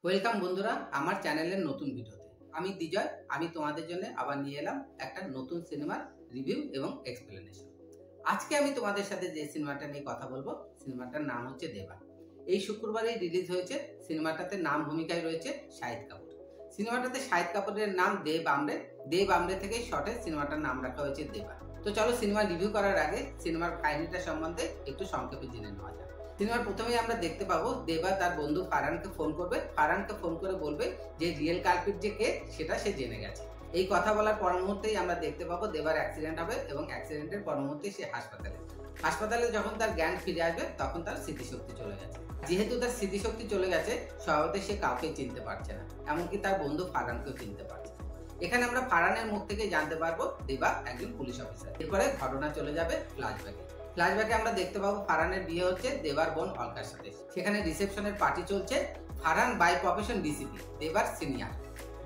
Welcome বন্ধুরা আমার চ্যানেলের নতুন ভিডিওতে। আমি দিজয়। আমি তোমাদের জন্য আবার নিয়ে এলাম একটা নতুন সিনেমার রিভিউ এবং এক্সপ্লেনেশন। আজকে আমি তোমাদের সাথে যে সিনেমাটা নিয়ে কথা বলবো, সিনেমাটার নাম হচ্ছে দেবা। এই শুক্রবারই রিলিজ হয়েছে। সিনেমাটাতে নাম ভূমিকায় রয়েছে শাহিদ কাপুর। সিনেমাটাতে শাহিদ কাপুরের নাম দেব আমরে। দেব আমরে থেকে শর্টে সিনেমাটার নাম রাখা হয়েছে দেবা। তো চলো সিনেমা রিভিউ করার আগে সিনেমার কাহিনীটা সম্বন্ধে একটু সংক্ষেপে জেনে নেওয়া যাক। সিনেমার প্রথমেই আমরা দেখতে পাবো দেবা তার বন্ধু ফারহানকে ফোন করবে। ফারহানকে ফোন করে বলবে যে রিয়েল কালপিট যে কে সেটা সে জেনে গেছে। এই কথা বলার পর মুহূর্তেই আমরা দেখতে পাবো দেবার অ্যাক্সিডেন্ট হবে এবং অ্যাক্সিডেন্টের পর মুহূর্তেই সে হাসপাতালে যখন তার জ্ঞান ফিরে আসবে তখন তার স্মৃতিশক্তি চলে গেছে। যেহেতু তার স্মৃতিশক্তি চলে গেছে, স্বভাবতই সে কাউকে চিনতে পারছে না, এমনকি তার বন্ধু ফারহানকেও চিনতে পারছে না। এখানে আমরা ফারহানের মুখ থেকে জানতে পারবো দেবা একজন পুলিশ অফিসার। এরপরে ঘটনা চলে যাবে ফ্ল্যাশব্যাকে আমরা দেখতে পাবো ফারহানের বিয়ে হচ্ছে দেবার বোন অলকার সাথে। সেখানে রিসেপশনের পার্টি চলছে। ফারহান বাই প্রফেশন ডিসিপি, দেবার সিনিয়র।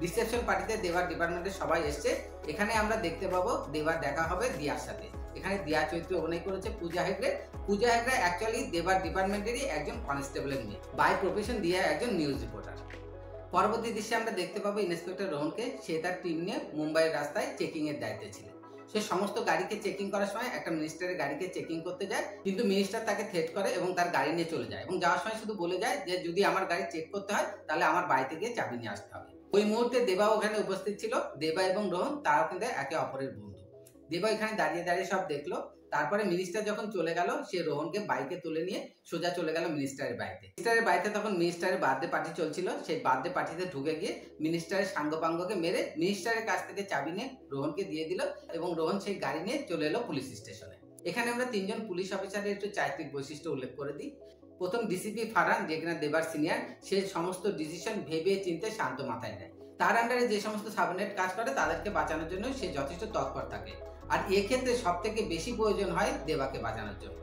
রিসেপশন পার্টিতে দেবার ডিপার্টমেন্টের সবাই এসছে। এখানে আমরা দেখতে পাবো দেবার দেখা হবে দিয়ার সাথে। এখানে দিয়া চরিত্রে অভিনয় করেছে পূজা হেগড়ে। পূজা হেগড়ে অ্যাকচুয়ালি দেবার ডিপার্টমেন্টেরই একজন কনস্টেবলের মেয়ে। বাই প্রফেশন দিয়া একজন নিউজ রিপোর্টার। পরবর্তী দৃশ্যে আমরা দেখতে পাবো ইন্সপেক্টর রোহনকে। সে তার টিম নিয়ে মুম্বাইয়ের রাস্তায় চেকিং এর দায়িত্বে ছিল। সে সমস্ত গাড়িকে চেকিং করার সময় একটা মিনিস্টারের গাড়িকে চেকিং করতে যায়, কিন্তু মিনিস্টার তাকে থ্রেট করে এবং তার গাড়ি নিয়ে চলে যায় এবং যাওয়ার সময় শুধু বলে যায় যে যদি আমার গাড়ি চেক করতে হয় তাহলে আমার বাড়িতে গিয়ে চাবি নিয়ে আসতে হবে। ওই মুহূর্তে দেবা ওখানে উপস্থিত ছিল। দেবা এবং রোহন তারাও কিন্তু একে অপরের বন্ধু। দেবা এখানে দাঁড়িয়ে দাঁড়িয়ে সব দেখলো। তারপরে মিনিস্টার যখন চলে গেল, সে রোহনকে বাইকে তুলে নিয়ে সোজা চলে গেল মিনিস্টারের বাড়িতে তখন মিনিস্টারের বার্থডে পার্টি চলছিল। সেই বার্থডে পার্টিতে ঢুকে গিয়ে মিনিস্টারের সাঙ্গপাঙ্গকে মেরে মিনিস্টারের কাছ থেকে চাবি নিয়ে রোহনকে দিয়ে দিল এবং রোহন সেই গাড়ি নিয়ে চলে এলো পুলিশ স্টেশনে। এখানে আমরা তিনজন পুলিশ অফিসারের একটু চারিত্রিক বৈশিষ্ট্য উল্লেখ করে দিই। প্রথম ডিসিপি ফারহান, যে কিনা দেবার সিনিয়র, সে সমস্ত ডিসিশন ভেবে চিন্তে শান্ত মাথায় নেয়। তার আন্ডারে যে সমস্ত সাবঅর্ডিনেট কাজ করে তাদেরকে বাঁচানোর জন্য সে যথেষ্ট তৎপর থাকে। আর এক্ষেত্রে সব থেকে বেশি প্রয়োজন হয় দেবাকে বাঁচানোর জন্য।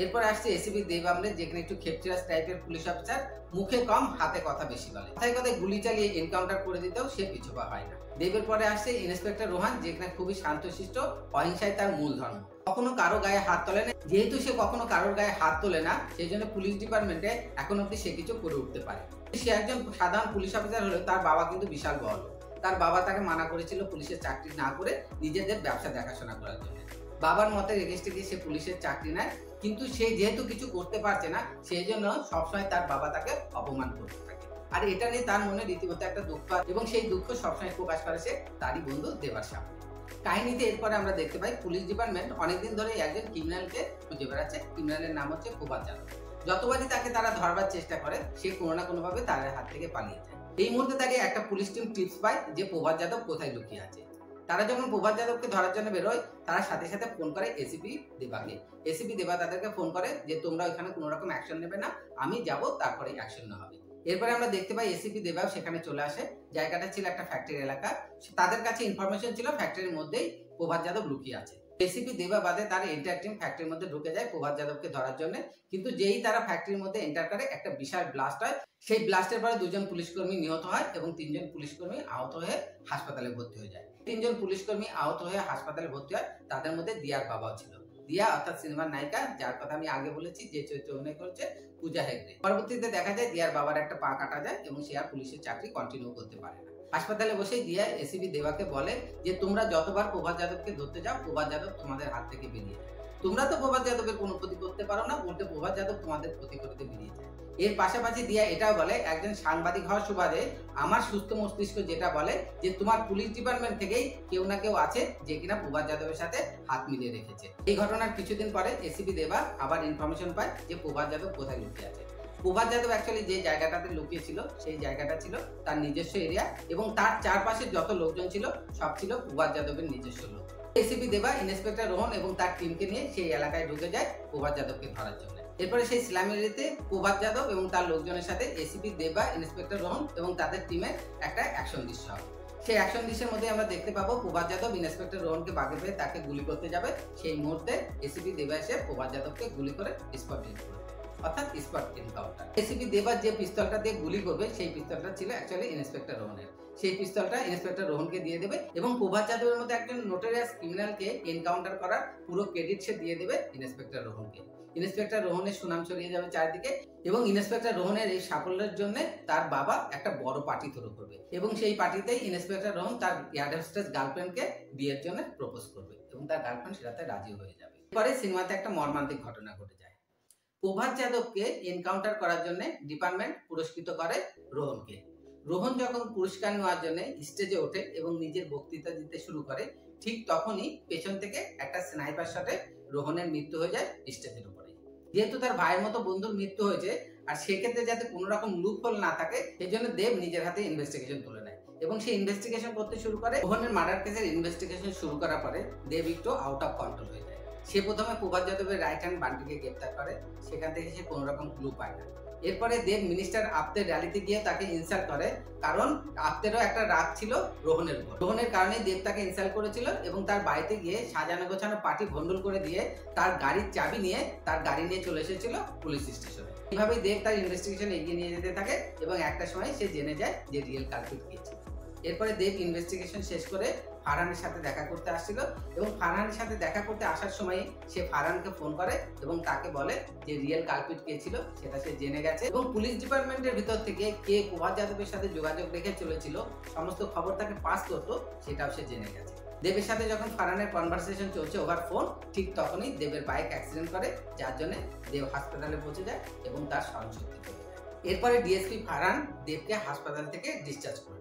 এরপর আসছে এসিপি দেব আমরে, যেখানে একটু খেপচিরাস টাইপের পুলিশ অফিসার। মুখে কম, হাতে কথা বেশি বলে। কথায় কথায় গুলি চালিয়ে এনকাউন্টার করে দিতেও সে পিছুপা হয় না। দেবের পরে আসছে ইন্সপেক্টর রোহান, যেখানে খুবই শান্তশিষ্ট, অহিংসায় তার মূল ধর্ম। কখনো কারো গায়ে হাত তোলে না। যেহেতু সে কখনো কারোর গায়ে হাত তোলে না, সেই জন্য পুলিশ ডিপার্টমেন্টে এখন অব্দি সে কিছু করে উঠতে পারে। সে একজন সাধারণ পুলিশ অফিসার হলেও তার বাবা কিন্তু বিশাল বড়। তার বাবা তাকে মানা করেছিল পুলিশের চাকরি না করে নিজেদের ব্যবসা দেখাশোনা করার জন্য। বাবার মতের এগেইনস্টে গিয়ে সে পুলিশের চাকরি নেয়, কিন্তু সে যেহেতু কিছু করতে পারছে না, সেই জন্য সবসময় তার বাবা তাকে অপমান করতে থাকে। আর এটা নিয়ে তার মনে রীতিমতো একটা দুঃখ, এবং সেই দুঃখ সবসময় প্রকাশ করে সে তারই বন্ধু দেবার সামনে। কাহিনীতে এরপরে আমরা দেখতে পাই পুলিশ ডিপার্টমেন্ট অনেকদিন ধরে একজন ক্রিমিনালকে খুঁজে বেড়াচ্ছে। ক্রিমিনালের নাম হচ্ছে প্রভাত যাদব। যতবারই তাকে তারা ধরবার চেষ্টা করে, সে কোনো না কোনোভাবে তাদের হাত থেকে পালিয়ে যায়। এই মুহূর্তে তাকে একটা পুলিশ টিম টিপস পায় যে প্রভাত যাদব কোথায় লুকিয়ে আছে। তারা যখন প্রভাত যাদবকে ধরার জন্য বেরোয়, তারা সাথে সাথে ফোন করে এসিপি দেবাকে। এসিপি দেবা তাদেরকে ফোন করে যে তোমরা ওইখানে কোনো রকম অ্যাকশন নেবে না, আমি যাব, তারপরে অ্যাকশন নেওয়া হবে। এরপরে আমরা দেখতে পাই এসিপি দেবাও সেখানে চলে আসে। জায়গাটা ছিল একটা ফ্যাক্টরি এলাকা। তাদের কাছে ইনফরমেশন ছিল ফ্যাক্টরির মধ্যেই প্রভাত যাদব লুকিয়ে আছে। এসিপি দেবা বাদে তার এন্টার টিম ফ্যাক্টরির মধ্যে ঢুকে যায় প্রভাত যাদবকে ধরার জন্য। কিন্তু যেই তারা ফ্যাক্টরির মধ্যে এন্টার করে, একটা বিশাল ব্লাস্ট হয়। সেই ব্লাস্টের পরে দুজন পুলিশকর্মী নিহত হয় এবং তিনজন পুলিশকর্মী আহত হয়ে হাসপাতালে ভর্তি হয়ে যায়। তিনজন পুলিশকর্মী আহত হয়ে হাসপাতালে ভর্তি হয়, তাদের মধ্যে দিয়ার বাবাও ছিল। দিয়া অর্থাৎ সিনেমার নায়িকা, যার কথা আমি আগে বলেছি, যে চরিত্রে অভিনয় করেছে পূজা হেগড়ে। পরবর্তীতে দেখা যায় দিয়ার বাবার একটা পা কাটা যায় এবং সে আর পুলিশের চাকরি কন্টিনিউ করতে পারে না। হাসপাতালে বসেই দিয়া এসিপি দেবাকে বলে যে তোমরা যতবার প্রভাত যাদবকে ধরতে যাও, প্রভাত যাদব তোমাদের হাত থেকে বেরিয়ে যায়। তোমরা তো প্রভাত যাদবের কোনো ক্ষতি করতে পারো না, উল্টে প্রভাত যাদব তোমাদের ক্ষতি করতে বেরিয়ে যায়। এর পাশাপাশি দিয়া এটাও বলে, একজন সাংবাদিক হওয়ার সুবাদে আমার সুস্থ মস্তিষ্ক যেটা বলে যে তোমার পুলিশ ডিপার্টমেন্ট থেকেই কেউ না কেউ আছে যে কিনা প্রভাত যাদবের সাথে হাত মিলিয়ে রেখেছে। এই ঘটনার কিছুদিন পরে এসিপি দেবা আবার ইনফরমেশন পায় যে প্রভাত যাদব কোথায় লুকিয়ে আছে। প্রভাত যাদব অ্যাকচুয়ালি যে জায়গাটাতে লুকিয়ে ছিল, সেই জায়গাটা ছিল তার নিজস্ব এরিয়া এবং তার চারপাশে যত লোকজন ছিল সব ছিল প্রভাত যাদবের নিজস্ব লোক। এসিপি দেবা ইন্সপেক্টর রোহন এবং তার টিমকে নিয়ে সেই এলাকায় ঢুকে যায় প্রভাত যাদবকে ধরার জন্য। এরপরে সেই স্ল্যাম এরিয়াতে প্রভাত যাদব এবং তার লোকজনের সাথে এসিপি দেবা, ইন্সপেক্টর রোহন এবং তাদের টিমের একটা অ্যাকশন দৃশ্য হবে। সেই অ্যাকশন দৃশ্যের মধ্যে আমরা দেখতে পাবো প্রভাত যাদব ইন্সপেক্টর রোহনকে বাগে পেয়ে তাকে গুলি করতে যাবে। সেই মুহূর্তে এসিপি দেবা এসে প্রভাত যাদবকে গুলি করে স্পট ডেড করে। অর্থাৎ স্পট এনকাউন্টার। এসিপি দেবার যে পিস্তলটা দিয়ে গুলি করবে সেই পিস্তলটা ছিল অ্যাকচুয়ালি ইন্সপেক্টর রোহনের। সেই পিস্তলটা ইন্সপেক্টর রোহনকে দিয়ে দেবে এবং প্রভাত যাদবের মধ্যে একজন নোটোরিয়াস ক্রিমিনালকে এনকাউন্টার করার পুরো ক্রেডিট সে দিয়ে দেবে ইন্সপেক্টর রোহনকে। ইন্সপেক্টর রোহনের সুনাম ছড়িয়ে যাবে চারিদিকে এবং ইন্সপেক্টর রোহনের এই সাফল্যের জন্য তার বাবা একটা বড় পার্টি থ্রো করবে এবং সেই পার্টিতেই ইন্সপেক্টর রোহন তার এয়ার হোস্টেস গার্লফ্রেন্ডকে বিয়ের জন্য প্রপোজ করবে এবং তার গার্লফ্রেন্ড সেটাতে রাজি হয়ে যাবে। এরপরে সিনেমাতে একটা মর্মান্তিক ঘটনা ঘটে যায়। প্রভাত যাদবকে এনকাউন্টার করার জন্য ডিপার্টমেন্ট পুরস্কৃত করে রোহনকে। রোহন যখন পুরস্কার নেওয়ার জন্য স্টেজে ওঠে এবং নিজের বক্তৃতা দিতে শুরু করে, ঠিক তখনই পেছন থেকে একটা স্নাইপার শটে রোহনের মৃত্যু হয়ে যায় স্টেজের উপরে। যেহেতু তার ভাইয়ের মতো বন্ধুর মৃত্যু হয়েছে আর সেক্ষেত্রে যাতে কোনো রকম লুপহোল না থাকে সেই জন্য দেব নিজের হাতে ইনভেস্টিগেশন তুলে নেয় এবং সে ইনভেস্টিগেশন করতে শুরু করে। রোহনের মার্ডার কেসের ইনভেস্টিগেশন শুরু করার পরে দেব একটু আউট অফ কন্ট্রোল হয়ে যায়। সে প্রথমে প্রভাত যাদবের রাইট হ্যান্ড বান্টিকে গ্রেপ্তার করে, সেখান থেকে সে কোনো রকম ক্লু পায় না। এরপরে দেব মিনিস্টার আপ্তের র্যালিতে গিয়ে তাকে ইনসাল্ট করে, কারণ আপ্তেরও একটা রাগ ছিল রোহনের উপর। রোহনের কারণেই দেব তাকে ইনসাল্ট করেছিল এবং তার বাড়িতে গিয়ে সাজানো গোছানো পার্টি ভন্ডুল করে দিয়ে তার গাড়ির চাবি নিয়ে তার গাড়ি নিয়ে চলে এসেছিল পুলিশ স্টেশনে। এইভাবেই দেব তার ইনভেস্টিগেশন এগিয়ে নিয়ে যেতে থাকে এবং একটা সময় সে জেনে যায় যে রিয়েল কালপিট কে ছিল। এরপরে দেব ইনভেস্টিগেশন শেষ করে ফারহানের সাথে দেখা করতে আসছিল এবং ফারহানের সাথে দেখা করতে আসার সময় সে ফারহানকে ফোন করে এবং তাকে বলে যে রিয়েল কালপিট কে ছিল সেটা সে জেনে গেছে এবং পুলিশ ডিপার্টমেন্টের ভিতর থেকে কে প্রভাত যাদবের সাথে যোগাযোগ রেখে চলেছিল সমস্ত খবর তাকে পাস করতো সেটাও সে জেনে গেছে। দেবের সাথে যখন ফারহানের কনভারসেশন চলছে ওভার ফোন, ঠিক তখনই দেবের বাইক অ্যাক্সিডেন্ট করে, যার জন্য দেব হাসপাতালে পৌঁছে যায় এবং তার স্মরণশক্তি চলে যায়। এরপরে ডিএসপি ফারহান দেবকে হাসপাতাল থেকে ডিসচার্জ করে নেয়।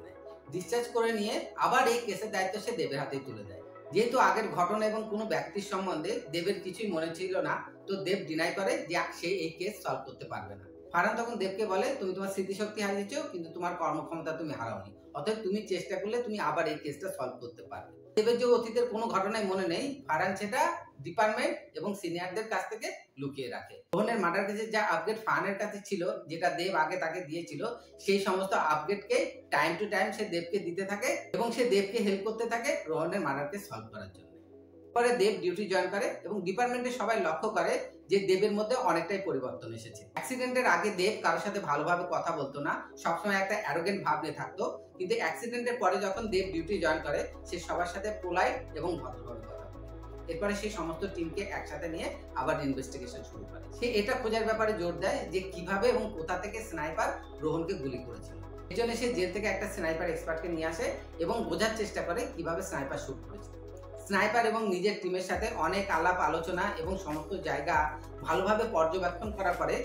ডিসচার্জ করে নিয়ে আবার এই কেসের দায়িত্ব সে দেবের হাতেই তুলে দেয়। যেহেতু আগের ঘটনা এবং কোনো ব্যক্তির সম্বন্ধে দেবের কিছুই মনে ছিল না, তো দেব ডিনাই করে যে সে এই কেস সলভ করতে পারবে না। ফারহান তখন দেবকে বলে, তুমি তোমার স্মৃতিশক্তি হারিয়েছো কিন্তু তোমার কর্মক্ষমতা তুমি হারাওনি, অতএব তুমি চেষ্টা করলে তুমি আবার এই কেসটা সলভ করতে পারবে। দেবের যে অতীতের কোনো ঘটনায় মনে নেই, ফারহান সেটা ডিপার্টমেন্ট এবং সিনিয়রদের কাছ থেকে লুকিয়ে রাখে। রোহনের মার্ডার কেসের যা আপডেট ফারহানের কাছে ছিল, যেটা দেব আগে তাকে দিয়েছিল, সেই সমস্ত আপডেটকে টাইম টু টাইম সে দেবকে দিতে থাকে এবং সে দেবকে হেল্প করতে থাকে রোহনের মার্ডার কেস সলভ করার জন্য। পরে দেব ডিউটি জয়েন করে এবং ডিপার্টমেন্টের সবাই লক্ষ্য করে যে দেবের মধ্যে অনেকটাই পরিবর্তন এসেছে। অ্যাক্সিডেন্টের আগে দেব কারোর সাথে ভালোভাবে কথা বলতো না, সবসময় একটা অ্যারোগেন্ট ভাব নিয়ে থাকতো, কিন্তু অ্যাক্সিডেন্টের পরে যখন দেব ডিউটি জয়েন করে সে সবার সাথে পোলাইট এবং ভদ্রভাবে কথা বলে। এরপরে সেই সমস্ত টিমকে একসাথে নিয়ে আবার ইনভেস্টিগেশন শুরু করে। সে এটা খোঁজার ব্যাপারে জোর দেয় যে কিভাবে এবং কোথা থেকে স্নাইপার রোহনকে গুলি করেছিল। এই জন্য সে জেল থেকে একটা স্নাইপার এক্সপার্টকে নিয়ে আসে এবং বোঝার চেষ্টা করে কিভাবে স্নাইপার শুট করেছিল। স্নাইপার এবং নিজের টিমের সাথে অনেক আলাপ আলোচনা এবং সমস্ত জায়গা ভালোভাবে পর্যবেক্ষণ করার পরে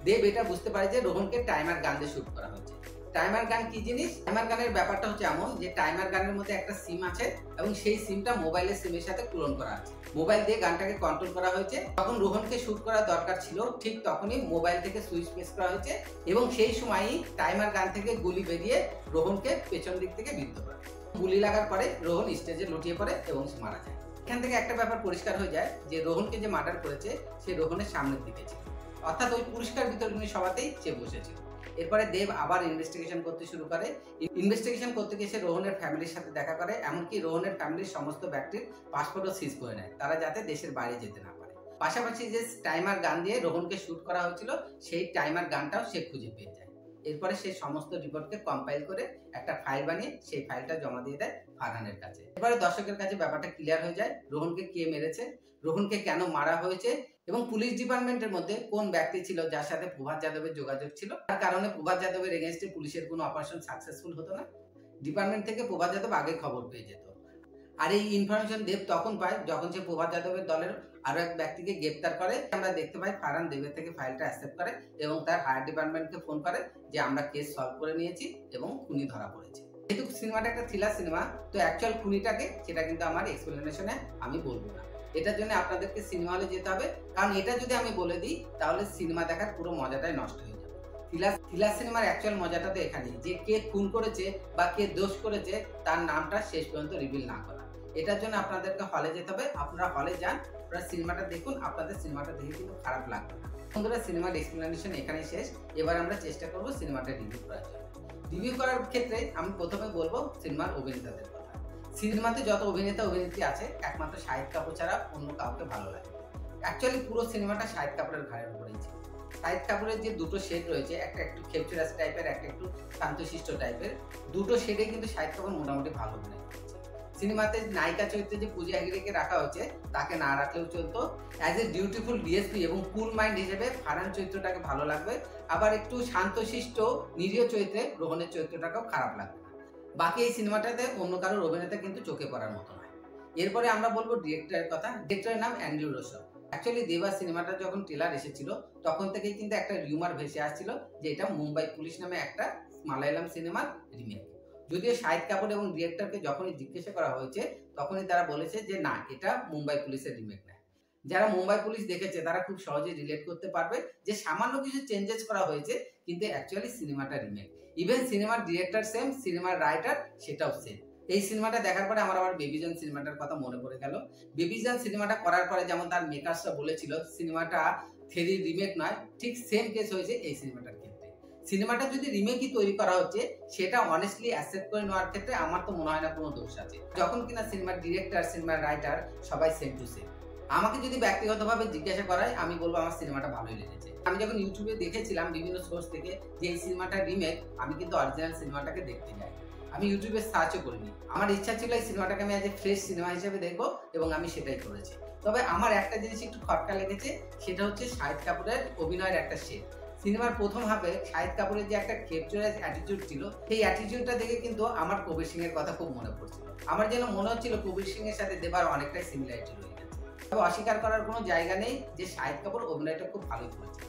দেব এটা বুঝতে পারে যে রোহনকে টাইমার গান দিয়ে শুট করা হয়েছে। টাইমার গান কি জিনিস? টাইমার গানের ব্যাপারটা হচ্ছে এমন যে টাইমার গানের মধ্যে একটা সিম আছে এবং সেই সিমটা মোবাইলের সিমের সাথে ক্লোন করা আছে। মোবাইল দিয়ে গানটাকে কন্ট্রোল করা হয়েছে। তখন রোহনকে শুট করার দরকার ছিল, ঠিক তখনই মোবাইল থেকে সুইচ প্রেস করা হয়েছে এবং সেই সময়ই টাইমার গান থেকে গুলি বেরিয়ে রোহনকে পেছন দিক থেকে বিদ্ধ করে। গুলি লাগার পরে রোহন স্টেজে লুটিয়ে পড়ে এবং সে মারা যায়। এখান থেকে একটা ব্যাপার পরিষ্কার হয়ে যায় যে রোহনকে যে মার্ডার করেছে সে রোহনের সামনের দিকে ছিল, অর্থাৎ ওই পুরস্কার বিতরণী সভাতেই সে বসেছিল। এরপরে দেব আবার ইনভেস্টিগেশন করতে শুরু করে। ইনভেস্টিগেশন করতে গিয়ে সে রোহনের ফ্যামিলির সাথে দেখা করে, এমনকি রোহনের ফ্যামিলির সমস্ত ব্যক্তির পাসপোর্টও সিজ করে নেয়, তারা যাতে দেশের বাইরে যেতে না পারে। পাশাপাশি যে টাইমার গান দিয়ে রোহনকে শুট করা হয়েছিল সেই টাইমার গানটাও সে খুঁজে পেয়ে যায়। এরপরে সে সমস্ত রিপোর্টকে কম্পাইল করে একটা ফাইল বানিয়ে সেই ফাইলটা জমা দিয়ে দেয় ফারহানের কাছে। এরপরে দর্শকের কাছে ব্যাপারটা ক্লিয়ার হয়ে যায়, রোহনকে কে মেরেছে, রোহনকে কেন মারা হয়েছে এবং পুলিশ ডিপার্টমেন্টের মধ্যে কোন ব্যক্তি ছিল যার সাথে প্রভাত যাদবের যোগাযোগ ছিল, তার কারণে প্রভাত যাদবের এগেইনস্টে পুলিশের কোনো অপারেশন সাকসেসফুল হতো না। ডিপার্টমেন্ট থেকে প্রভাত যাদব আগে খবর পেয়ে যেত। আর এই ইনফরমেশন দেব তখন পায় যখন সে প্রভাত যাদবের দলের আরো এক ব্যক্তিকে গ্রেপ্তার করে। আমরা দেখতে পাই ফারহান দেবের থেকে ফাইলটা অ্যাকসেপ্ট করে এবং তার হায়ার ডিপার্টমেন্টকে ফোন করে যে আমরা কেস সলভ করে নিয়েছি এবং খুনি ধরা পড়েছে। যেহেতু সিনেমাটা একটা থ্রিলার সিনেমা, তো অ্যাকচুয়াল খুনিটাকে সেটা কিন্তু আমার এক্সপ্লেনেশনে আমি বলবো না। এটার জন্য আপনাদেরকে সিনেমা হলে যেতে হবে, কারণ এটা যদি আমি বলে দিই তাহলে সিনেমা দেখার পুরো মজাটাই নষ্ট হয়ে যাবে। থ্রিলার সিনেমার অ্যাকচুয়াল মজাটা তো এখানেই, যে কে খুন করেছে বা কে দোষ করেছে তার নামটা শেষ পর্যন্ত রিভিল না করা। এটার জন্য আপনাদেরকে হলে যেতে হবে। আপনারা হলে যান, আপনারা সিনেমাটা দেখুন, আপনাদের সিনেমাটা দেখে কিন্তু খারাপ লাগবে না। বন্ধুরা, সিনেমার এক্সপ্লেনেশন এখানেই শেষ। এবার আমরা চেষ্টা করব সিনেমাটা রিভিউ করার জন্য। রিভিউ করার ক্ষেত্রে আমি প্রথমে বলবো সিনেমার অভিনেতাদের কথা। সিনেমাতে যত অভিনেতা অভিনেত্রী আছে একমাত্র শাহিদ কাপুর ছাড়া অন্য কাউকে ভালো লাগে। অ্যাকচুয়ালি পুরো সিনেমাটা শাহিদ কাপুরের ঘাড়ের উপরেই ছিল। শাহিদ কাপুরের যে দুটো শেড রয়েছে, একটা একটু খেপচুরাস টাইপের, একটা একটু শান্তশিষ্ট টাইপের, দুটো শেডে কিন্তু শাহিদ কাপুর মোটামুটি ভালো অভিনয় করেছে। সিনেমাতে নায়িকা চরিত্রে যে পূজা হেগড়েকে রাখা হয়েছে তাকে না রাখলেও চলতো। অ্যাজ এ ডিউটিফুল ডিএসপি এবং কুল মাইন্ড হিসেবে ফারহান চরিত্রটাকে ভালো লাগবে, আবার একটু শান্তশিষ্ট নিরীহ চরিত্রে রোহনের চরিত্রটাকেও খারাপ লাগবে না। বাকি এই সিনেমাটাতে অন্য কারোর অভিনেতা কিন্তু চোখে পড়ার মতো নয়। এরপরে আমরা বলবো ডিরেক্টরের কথা। ডিরেক্টরের নাম অ্যান্ড্রু রোসো। অ্যাকচুয়ালি দেবাস সিনেমাটা যখন ট্রেলার এসেছিল তখন থেকেই কিন্তু একটা রিউমার ভেসে আসছিল যে এটা মুম্বাই পুলিশ নামে একটা মালায়ালাম সিনেমার রিমেক। যদিও শাহিদ কাপুর এবং ডিরেক্টরকে যখনই জিজ্ঞাসা করা হয়েছে তখনই তারা বলেছে যে না, এটা মুম্বাই পুলিশের রিমেক না। যারা মুম্বাই পুলিশ দেখেছে তারা খুব সহজে রিলেট করতে পারবে যে সামান্য কিছু চেঞ্জেস করা হয়েছে কিন্তু অ্যাকচুয়ালি সিনেমাটা রিমেক। ইভেন সিনেমার ডিরেক্টর সেম, সিনেমার রাইটার সেটাও সেম। এই সিনেমাটা দেখার পরে আমার আবার বেবি জান সিনেমাটার কথা মনে পড়ে গেল। বেবি জান সিনেমাটা করার পরে যেমন তার মেকার্সরা বলেছিল সিনেমাটা থেরির রিমেক নয়, ঠিক সেম কেস হয়েছে এই সিনেমাটার ক্ষেত্রে। সিনেমাটা যদি রিমেকই তৈরি করা হচ্ছে সেটা অনেস্টলি অ্যাকসেপ্ট করে নেওয়ার ক্ষেত্রে আমার তো মনে হয় না কোনো দোষ আছে, যখন কিনা সিনেমার ডিরেক্টর, সিনেমার রাইটার সবাই সেম টু সেম। আমাকে যদি ব্যক্তিগতভাবে জিজ্ঞাসা করায় আমি বলবো আমার সিনেমাটা ভালোই লেগেছে। আমি যখন ইউটিউবে দেখেছিলাম বিভিন্ন সোর্স থেকে যে এই সিনেমাটা রিমেক, আমি কিন্তু অরিজিনাল সিনেমাটাকে দেখতে যাই, আমি ইউটিউবে সার্চও করিনি। আমার ইচ্ছা ছিল এই সিনেমাটাকে আমি আজ ফ্রেশ সিনেমা হিসেবে দেখবো এবং আমি সেটাই করেছি। তবে আমার একটা জিনিস একটু খটকা লেগেছে, সেটা হচ্ছে শাহিদ কাপুরের অভিনয়ের একটা শেড। সিনেমার প্রথম হাফে শাহিদ কাপুরের যে একটা ক্যাপচারাইজ অ্যাটিটিউড ছিল, সেই অ্যাটিটিউডটা দেখে কিন্তু আমার কবির সিং এর কথা খুব মনে পড়ছিল। আমার যেন মনে হচ্ছিল কবির সিং এর সাথে দেবার অনেকটাই সিমিলারিটি রয়ে গেছে। তবে অস্বীকার করার কোনো জায়গা নেই যে শাহিদ কাপুর অভিনয়টা খুব ভালোই করেছে।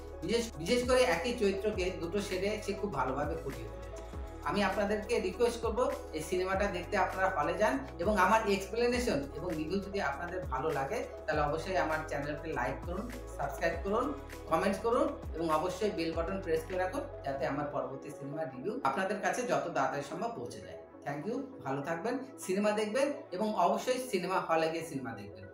বিশেষ করে একই চরিত্রকে দুটো শেডে সে খুব ভালোভাবে ফুটিয়ে তুলেছে। আমি আপনাদেরকে রিকোয়েস্ট করব এই সিনেমাটা দেখতে আপনারা হলে যান এবং আমার এক্সপ্লেনেশন এবং রিভিউ যদি আপনাদের ভালো লাগে তাহলে অবশ্যই আমার চ্যানেলকে লাইক করুন, সাবস্ক্রাইব করুন, কমেন্ট করুন এবং অবশ্যই বেল বাটন প্রেস করে রাখুন যাতে আমার পরবর্তী সিনেমার রিভিউ আপনাদের কাছে যত তাড়াতাড়ি সম্ভব পৌঁছে যায়। থ্যাংক ইউ, ভালো থাকবেন, সিনেমা দেখবেন এবং অবশ্যই সিনেমা হলে গিয়ে সিনেমা দেখবেন।